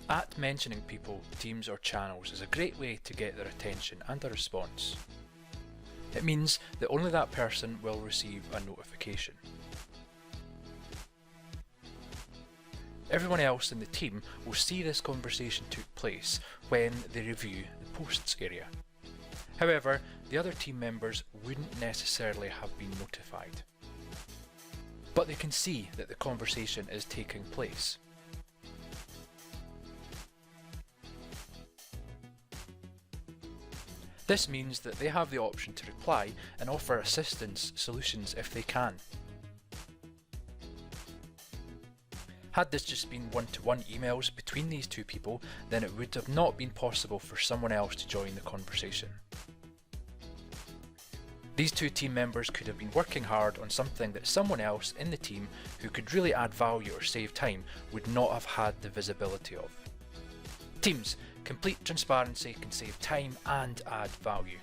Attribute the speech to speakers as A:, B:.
A: At mentioning people, teams or channels is a great way to get their attention and a response. It means that only that person will receive a notification. Everyone else in the team will see this conversation took place when they review the posts area. However, the other team members wouldn't necessarily have been notified. But they can see that the conversation is taking place. This means that they have the option to reply and offer assistance solutions if they can. Had this just been one-to-one emails between these two people, then it would have not been possible for someone else to join the conversation. These two team members could have been working hard on something that someone else in the team who could really add value or save time would not have had the visibility of. Teams, complete transparency can save time and add value.